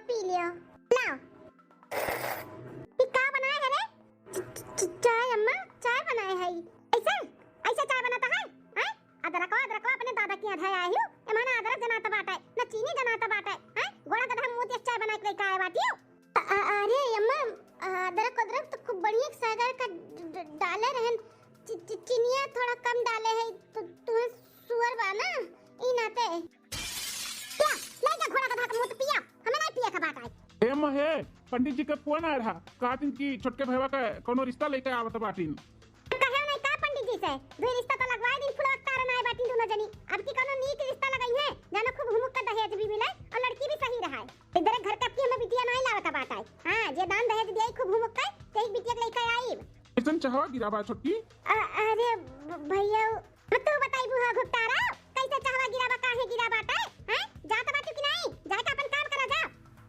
P लियो। लाओ। ये का बनाए है रे? चाय अम्मा, चाय बनाए है। ऐसा ऐसा चाय बनाता है? हैं? अदरक अपने दादा की अधाय आई हूं। ए माने अदरक जनाता बाटा है, न चीनी जनाता बाटा है। हैं? गोड़ा गधा मोती चाय बना के लेके आए बाटी। अरे अम्मा, अदरक तो खूब बढ़िया सागर का डाले रहन। चीनिया थोड़ा कम डाले है तो तुम्हें सुअर बा ना ई नाते। क्या ले जा घोड़ा गधा का मुंह पिया, हमें नहीं पिया का बात है। ए महे पंडित जी का फोन आया रहा कहतिन कि छोटके भैया का कोनो रिश्ता लेके आवत बाटिन। कहे नहीं का पंडित जी से दो रिश्ता तो लगवाए दिन फुलवा तारन आए बाटिन दोनों जनी। अब की कोनो नीक रिश्ता लगाई है जानो खूब हुमुक का दहेज भी मिले और लड़की भी सही रहा है। इधर घर का हमें बिटिया नहीं लावता बात है। हां जे दान दहेज दिया खूब हुमुक का तेई बिटिया लेके आई। कैसन चाहवा गिराबा छोटकी? अरे भैया तू बताई बुआ घुटारा कैसे चाहवा गिराबा काहे गिराबा है? हैं जात बात कि नहीं जाके अपन काम करा जा।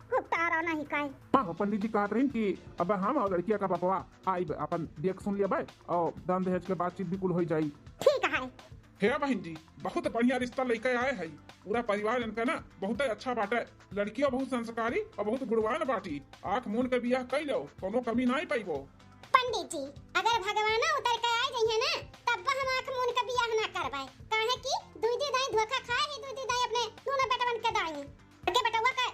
घुटारा नहीं काहे। हां पंडित जी कहत रहिन कि अब हम और लड़किया का बपवा आई अपन देख सुन लिया भाई और दान दहेज के बातचीत भी कुल हो जाई। ठीक है। हे बहन जी बहुत बढ़िया रिश्ता लेके आए है। पूरा परिवार इनका ना बहुत अच्छा बाटे। लड़कियां बहुत संस्कारी और बहुत गुणवान बाटी। आंख मूंद के बियाह कई लो कोनो कमी नहीं पाइबो। पंडित जी अगर भगवान उतर के आ जाइए ना तब हम आंख मूंद के बियाह ना करबाई। काहे कि दूधी दाई धोखा खाए ही दूधी दाई अपने दोनों बेटवन के दाई के बेटवा का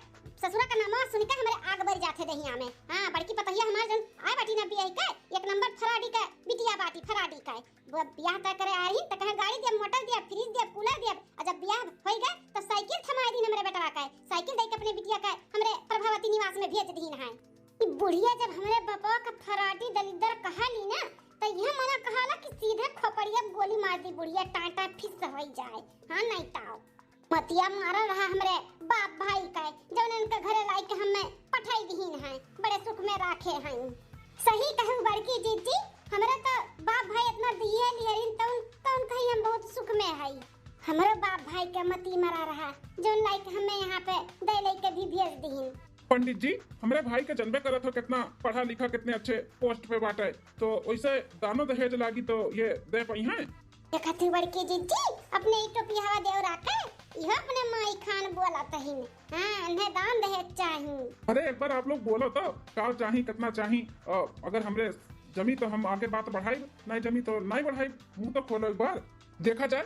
ससुरा का नाम सुन के हमरे आग बर जाथे दहिया में। हां बड़की पतहिया हमार जन आए बाटी ना बियाह के एक नंबर फराडी का बिटिया बाटी फराडी का वो बियाह तय करे आ रही त कहे गाड़ी दे मोटर दे फ्रिज दे कूलर दे और जब बियाह होई गए तो साइकिल थमाई दी हमरे बेटवा का साइकिल दे के अपने बिटिया का हमरे प्रभावती निवास में भेज दीन है। ई बुढ़िया जब हमरे बापा का फराडी दलिदर कहाली ना तो यह मना कहाला कि सीधे खोपड़िया गोली मार दी बुढ़िया टाटा फिस होई जाए। हां नहीं ताओ मतिया मारल रहा हमरे बाप भाई का जौन इनके घरे लाई के हमें पठाई दीन है बड़े सुख में राखे हैं। सही कहू बड़की जीजी हमरे तो बाप भाई इतना दिए लियरिन तौन कहीं हम बहुत सुख में है। हमरे बाप भाई के मती मरा रहा जौन लाई के हमें यहाँ पे दे ले के भी भेज दीन। पंडित जी हमरे भाई के जन्मे करत हो कितना पढ़ा लिखा कितने अच्छे पोस्ट पे बाटे तो वैसे दानो दहेज लागी तो ये दे पाई हैं। देखती बड़की जीजी अपने ई टोपी हवा देव राखे यह अपने माई खान बोला तहिन। हां इन्हें दान दहेज चाहिए। अरे एक बार आप लोग बोलो तो का चाहिए कितना चाहिए अगर हमरे जमी तो हम आगे बात बढ़ाई नहीं जमी तो नहीं बढ़ाई। मुंह तो खोलो एक बार देखा जाए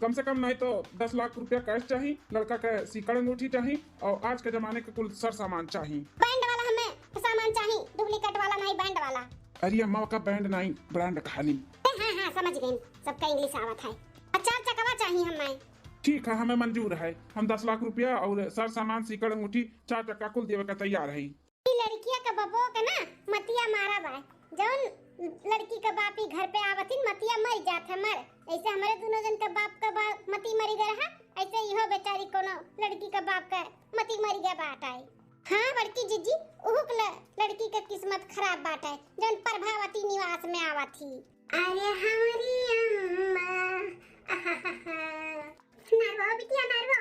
कम से कम नहीं तो 10 लाख रुपया कैश चाहिए लड़का के सीकड़ अंगूठी चाहिए और आज के जमाने के कुल सर सामान चाहिए। बैंड वाला हमें सामान चाहिए डुप्लीकेट वाला नहीं बैंड वाला। अरे अम्मा का बैंड नहीं ब्रांड खाली। हां समझ गई सबका इंग्लिश आवत है। अच्छा चकवा चाहिए हमें। ठीक है हमें मंजूर है। हम 10 लाख रुपया और सर सामान सीकड़ अंगूठी 4 टका कुल देवे का तैयार है। लड़किया का बबो का ना मतिया मारा बा जौन लड़की का बापी घर पे आवतिन मतिया मर जात हमर ऐसे हमारे दोनों जन का बाप मती मरी गया है ऐसे इहो बेचारी कोनो लड़की का बाप का मती मरी गया बाट है। हां बड़की जीजी ओहो लड़की का किस्मत खराब बाट है जौन प्रभावती निवास में आवत थी। अरे हमारी अम्मा नरवा बिटिया नरवा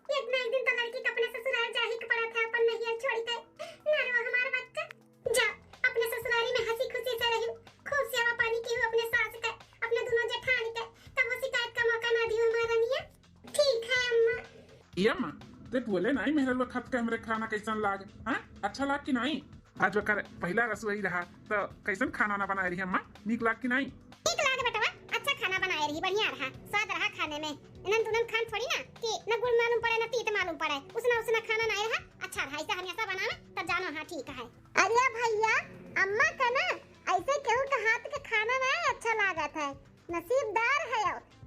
एक ना एक दिन तो लड़की का अपने ससुराल जाही के पड़ा था अपन नहीं छोड़ के नरवा हमारा बच्चा जा अपने ससुराली में हंसी खुशी से रही खूब सेवा पानी की हो अपने सास का अपने दोनों जेठानी का तब वो शिकायत का मौका ना दियो हमारा निया। ठीक है अम्मा। ये अम्मा ते बोले नहीं मेहरल खत के हमरे खाना कैसन लाग हां अच्छा लाग कि नहीं? आज वकर पहला रसोई रहा तो कैसन खाना ना बनाए रही अम्मा नीक लाग कि नहीं? ठीक लाग बेटा अच्छा खाना बनाए रही बढ़िया रहा स्वाद रहा खाने में इनन तुनन खान थोड़ी ना कि न गुड़ मालूम पड़े न तीत मालूम पड़े उसना खाना ना रहा अच्छा रहा ऐसा हमेशा बनावे तब जानो हां ठीक है। अरे भैया अम्मा का ना ऐसे केहू के हाथ के खाना ना अच्छा लागत है नसीबदार है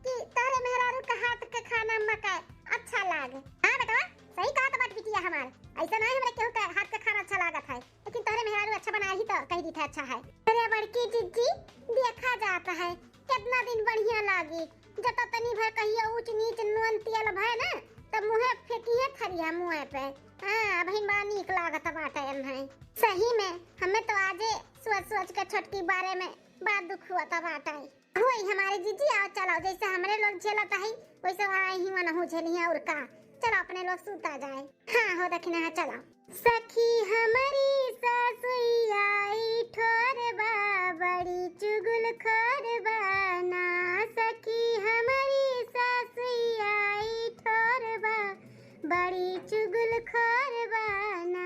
कि तारे मेहरारू के हाथ के खाना अम्मा का अच्छा लागे। हां बेटा सही कहा तो बात बिटिया हमार ऐसा नहीं हमरे केहू के हाथ का खाना अच्छा लागत है लेकिन तारे मेहरारू अच्छा बनाए ही तो कह दी था अच्छा है। अरे बड़की जीजी देखा जाता है कितना दिन बढ़िया लागी जब तनी भर कहियो ऊंच नीच नून तेल भय ना तब मुंह फेंकिए खरिया मुंह पे। हां भाई बड़ा नीक लागत बाटे है सही में हमें तो आजे सोच के छोटकी बारे में बड़ा दुख हुआ था बाटे होई हमारे जीजी आओ चलो जैसे हमरे लोग झेलता है वैसे आई ही मन हो झेलिए और का चलो अपने लोग सूता जाए। हां हो दखना है चलो। सखी हमारी सासुई ठोर बा बड़ी चुगल खोर बना सखी हमारी सासुई ठोर बा बड़ी चुगल खोर बना।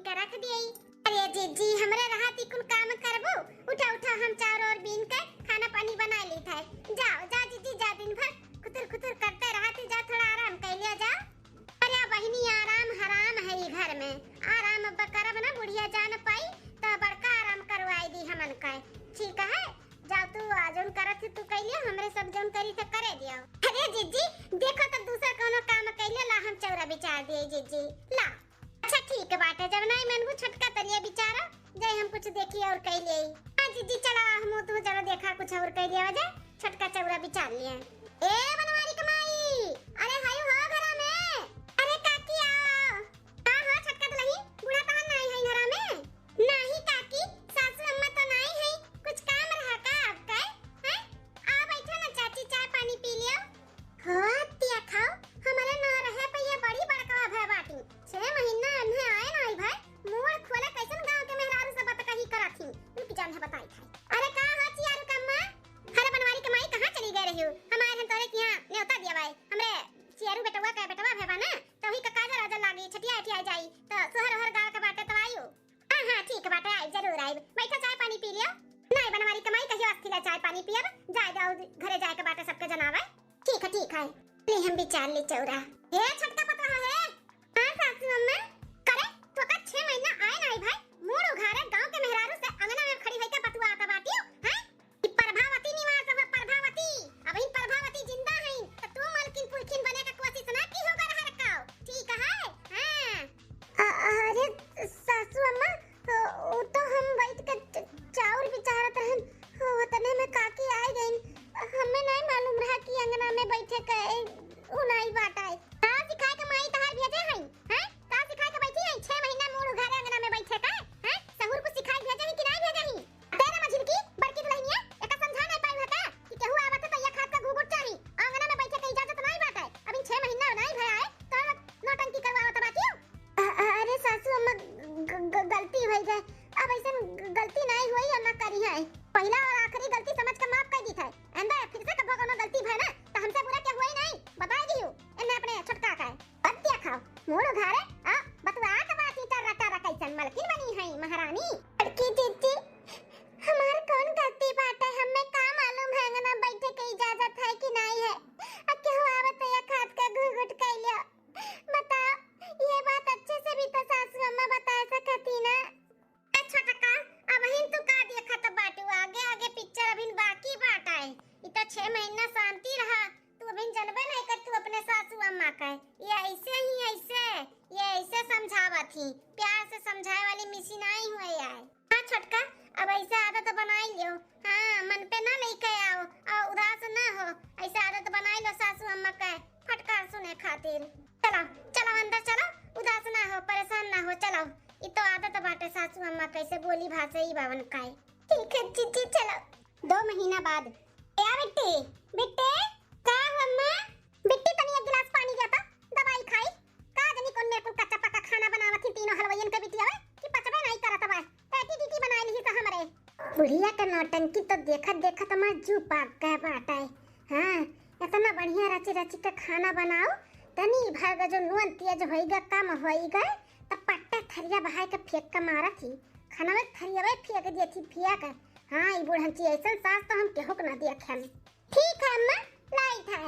हमनी का रख दिए। अरे जीजी हमरे राहत कुल काम करबो, उठा उठा हम चार और बीन के खाना पानी बना ली था। जाओ जा जीजी जा, दिन भर खुतर खुतर करते रहती, जा थोड़ा आराम कर लिया जा। अरे बहिनी आराम हराम है ई घर में, आराम अब करब ना बुढ़िया जान पाई तो बड़का आराम करवाई दी हमन का। ठीक है जाओ तू आजन करत तू कइले, हमरे सब जन करी त करे दियो। अरे जीजी देखो तो दूसरा कोनो काम कइले ला, हम चौरा बिचार दिए जीजी ला। अच्छा ठीक बात है, जब नहीं मनबू छटका तरिया बिचारा जाए, हम कुछ देखिए और कइले। हां जीजी चला हम तो जरा देखा कुछ और कइ दिया जाए, छटका चौरा बिचार लिया। ए बनवारी कमाई, अरे हाय हो घर में, अरे काकी आओ। हां हां छटका तो नहीं, बूढ़ा तो नहीं है घर में। नहीं काकी सासू अम्मा तो नहीं है, कुछ काम रहा का आपका? हैं आ बैठो ना चाची, चाय पानी पी लियो। हां तिया खाओ, हमारे ना रहे पे ये बड़ी बड़का भय बाटी 6 महीना अन्हे आए ना भाई, मुंह खोले कैसन गांव के मेहरारू सब बता कही करथी, तू जान है बताई था। अरे का हो चियारू कम्मा, हरे बनवारी कमाई कहां चली गए रही हो? हमारे हम तोरे के यहां न्योता दिया भाई, हमरे चियारू बेटवा का बेटवा भेबा ना, तो ही का काजर आजर लागी छटिया हटिया जाई तो सोहर हर गांव के बाटे तो आइयो। हां हां ठीक बाटे आई जरूर आई, बैठो चाय पानी पी लियो। नहीं बनवारी कमाई कहियो अस्थिला चाय पानी पियब, जाए जाओ घरे जाए के बाटे सबके जनावे। ठीक है ले हम विचार ले चौरा। हे छटका पता है हां सासू अम्मा करे तो का 6 महीना आए ना भाई, मूड उघारे गांव के मेहरारू से अंगना में खड़ी होई के पतुआ आता बाटियो हैं। ई प्रभावती निवास है प्रभावती, अब ही प्रभावती जिंदा है तो तू मालकिन पुलकिन बने का कोशिश ना की होगा रहा रखाओ। ठीक है हां अरे सासू अम्मा वो तो हम बैठ के चाउर विचारत रहन, वतने में काकी आ गई, हमें नहीं मालूम रहा कि अंगना में बैठे के उनाई बाटा है। का सिखाए के माई तहार भेजे हैं हैं, का सिखाए के बैठी है 6 महीना मूड उघारे अंगना में बैठे का हैं, सहूर को सिखाए भेजे हैं कि नहीं भेजे हैं? तेरा मझिलकी बड़की दुल्हनिया एका समझा नहीं पाई होता कि केहू आवत तो ये खाद का घूघुट चाही, अंगना में बैठे के इजाजत नहीं बाटा है। अभी 6 महीना नहीं भया है तो नौटंकी करवावत बाटियो। अरे सासू अम्मा गलती हो गई, अब ऐसे गलती नहीं हुई और ना करी है, पहला और आखिरी गलती समझ के माफ कर दी था। अंदर फिर से कभी कोनो गलती भय ना तो हमसे बुरा क्या हुई नहीं बता दियो। इन्हें अपने छटका का है पत्तिया खाओ मूड उघारे आ बतवा के बात इतर रटा रटा कैसन मलकिन बनी है महारानी। लड़की जीजी हमार कौन गलती बात है, हमें का मालूम है अंगना बैठे के इजाजत है कि नहीं है, अब केहू आवत या खाद का घुघुट कर लिया। बताओ ये बात अच्छे से भी तो सासू अम्मा बता सकती ना। छटका अब हिन तू का देखत बाटू, आगे आगे पिक्चर अभी बाकी बाटा है, इतना 6 महीना शांति रहा, तू अभी जनबे नहीं कर तू अपने सासू अम्मा का। ये ऐसे समझावत थी, प्यार से समझाए वाली मिसी नहीं हुए यार। हां छटका अब ऐसे आदत बनाई लियो, हां मन पे ना लेके आओ और उदास ना हो, ऐसे आदत बनाई लो सासू अम्मा का फटकार सुने खातिर। चलो चलो अंदर चलो, उदास ना हो परेशान ना हो, चलो ये तो आदत बाटे सासू अम्मा कैसे बोली भाषा ही बावन का है। ठीक है जीजी चलो। 2 महीना बाद या बिट्टी बिट्टे का अम्मा बिट्टी तनी एक गिलास पानी दिया था, दवाई खाई का जनी कोन मेरे को कच्चा पक्का खाना बनावत थी, तीनों हलवाईयन के बिटिया कि पचबे नहीं करत बा, पैटी टीटी बनाई ली तो हमरे बुढ़िया का नौटंकी तो देखत देखत हमार जू पाक गए बाटा है। हां इतना बढ़िया रची रची का खाना बनाओ, तनी भर जो नुन तेज होइगा कम होइगा त पट्टा थरिया बहाय के फेंक के मारा थी, खाना में थरिया में फेंक दिया थी फेंक। हां ई बुढ़ंची ऐसन सास तो हम केहू के ना दिया खाने। ठीक है अम्मा लाई था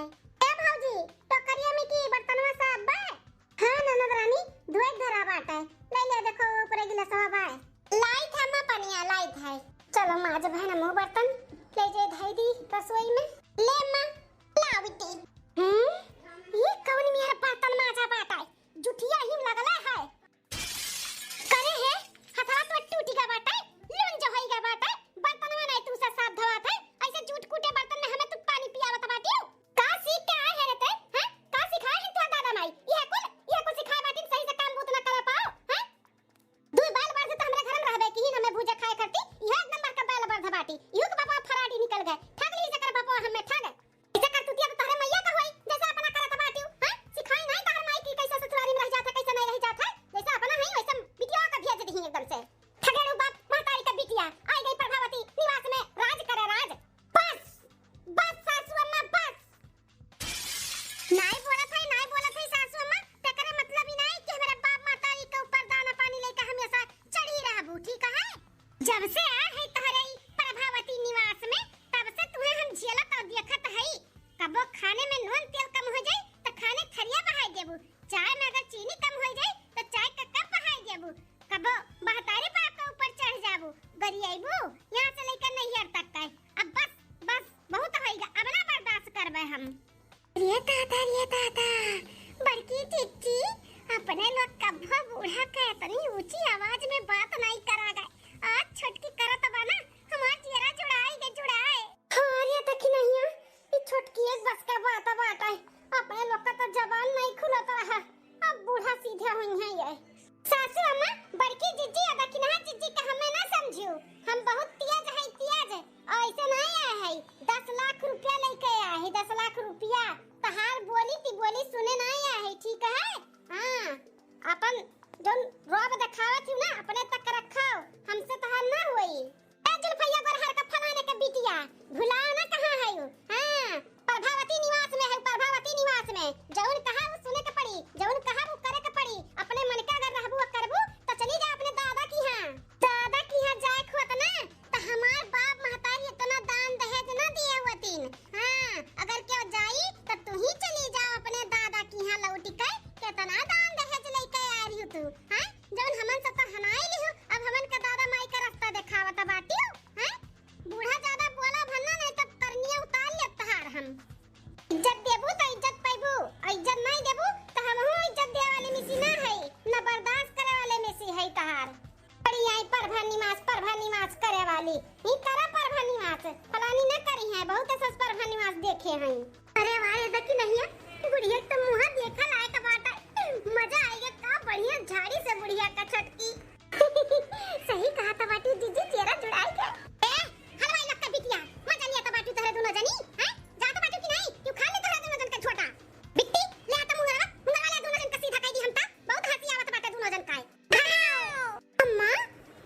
ए भौजी टोकरिया में की बर्तन में सब बा। हां ननद रानी धोए धरा बाटा है, ले ले देखो ऊपर गिलास सब बा, लाई था अम्मा पनिया लाई था। चलो माज बहन मुंह बर्तन ले जे धई दी रसोई में, ले अम्मा ला बेटी। ये कौन मेरा बर्तन माजा बाटा है, जुठिया ही लगला है करे है, हथवा तो टूटी का बाटा है, लून जो होई का बाटा है, बर्तन में नहीं तू से साफ धोत है, ऐसे झूठ कूटे बर्तन में हमें तू पानी पियावत बाटी हो, का सीख के आए है रे ते हैं, का सिखाए है तू दादा माई, ये कुल सिखाए बाटी सही से काम बूत ना करे पाओ हैं। दुई बाल बार से तो हमरे घर में रहबे की ही हमें भूजा खाए करती, यह एक नंबर का बाल बार धबाटी, इहो के बाबा फराडी निकल गए, ठग ली से कर बाबा हमें ठग ऐसे कर तू तो तोहरे मैया का होई जैसे अपना करत बाटी हैं, सिखाई नहीं तोहर माई की कैसे ससुरारी में रह जाता कैसे नहीं रह जाता, जैसे अपना है वैसे बिटिया का भेज दी एकदम से। ठगेड़ू बाप महतारी का बिटिया आई गई प्रभावती निवास में राज करे राज, बस बस सासू अम्मा बस। नहीं बोलत है सासू अम्मा, तेरे मतलब ही नहीं कि मेरे बाप महतारी के ऊपर दाना पानी लेके हम जब से आ है तोहरे ई प्रभावती निवास में तब से तुम्हें हम झेलत और देखत हई। कबो खाने में नून तेल कम हो जाए तो खाने थरिया बढ़ाई देबू, चाय में अगर चीनी कम हो जाए तो चाय का कप बढ़ाई देबू, कबो बहतारी बाप के ऊपर चढ़ जाबू, गरियाबू यहां से लेकर नैहर तक का। अब बस बस बहुत होइगा, अब ना बर्दाश्त करबे हम। रे दादा बड़की चिच्ची अपने लोग कब्बो बूढ़ा के इतनी ऊंची आवाज में बात नहीं करा गए। आज छोटकी करत बना हमार चेहरा जुड़ाए। हां रे तकी नहीं है ये छोटकी एक बस का बात है, अपने लोग का तो जबान नहीं खुलत रहा। अब बूढ़ा सीधे हुई है ये सासू अम्मा बड़की जिज्जी अदा कि ना जिज्जी का हमें ना समझियो, हम बहुत तेज है ऐसे नहीं आए है। 10 लाख रुपया लेके आए है, 10 लाख रुपया तहार बोली सुने नहीं आए है, ठीक है। हां अपन जो रोब दिखावत हूं ना अपने तक रखो, हमसे तहार ना होई। ए जुल्फैया गोरहर का फलाने के बिटिया भुलाओ ना कहां है वो। हां प्रभावती निवास में है, प्रभावती निवास में जौन कहा वो सुने के पड़ी, जौन कहा वो करे के पड़ी। अपने मन का अगर रहबू करबू तो चली जा अपने दादा की हां जाए खोत ना तो हमार बाप महतारी इतना दान दहेज ना दिए हुआतीन। हां अगर क्यों जाई तो तू ही चली जा अपने दादा की हां लौट के, कितना दान दहेज लेके आ रही तू। हां जौन हमन से तो हनाई लिहो, अब हमन का दादा माई का रास्ता दिखावत बाटियो। हां बूढ़ा ज्यादा बोला भन्ना नहीं तो करनिया उतार ले तहार। हम इज्जत देबू तो इज्जत पाइबू, इज्जत नहीं देबू तो हमहु इज्जत दे वाले मिसी ना है, ना बर्दाश्त करे वाले मिसी है तहार। बड़ी आई परभा निवास करे वाली ही करा परभा निवास फलानी न करी है, बहुत सस परभा निवास देखे हैं। अरे वाह देखी नहीं है बुढ़िया तो मुंह देखा लायक बाटा, मजा आएगा का बढ़िया झाड़ी से बुढ़िया का छटकी। सही कहा था बाटी जीजी चेहरा जुड़ाई के। ए हलवाई लगता बिटिया मजा नहीं आता बाटी तोरे दोनों जनी। हैं जा तो बाटी की नहीं क्यों खा ले तोरे दोनों जन का छोटा बिट्टी ले आता मुंगरा वाला दोनों जन का सीधा कह दी हम ता बहुत हंसी आवत बाटे दोनों जन का। अम्मा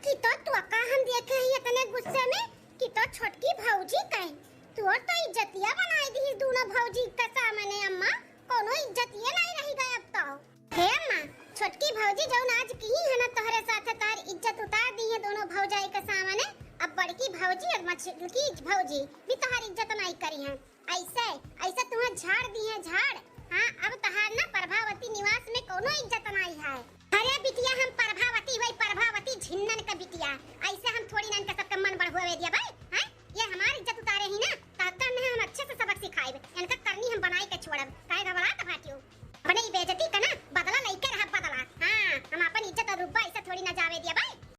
की तो का हम देखे ही इतने गुस्से में कि तो छोटकी भौजी कहे तू तो इज्जतिया बनाई दी दोनों भौजी का सामने। अम्मा कोनो इज्जतिया नहीं रही गए अब तो। हे अम्मा छोटकी भौजी जो आज की है ना तोहरे साथ तार इज्जत उतार दी है दोनों भौजाई के सामने। अब बड़की भौजी और मछली भौजी भी तोहर इज्जत नहीं करी है, ऐसे तुम्हें झाड़ दी है झाड़। हां अब तहार ना प्रभावती निवास में कोनो इज्जत नहीं है। अरे बिटिया हम प्रभावती झिन्नन का बिटिया, ऐसे हम थोड़ी नन का सबका मन बढ़ावे दिया भाई। हैं ये हमारी इज्जत उतारे ही ना ताकत में हम अच्छे से सबक सिखाएब, इनका करनी हम बनाई के छोड़ब काहे घबरात भाटियो अपने बेइज्जती का ना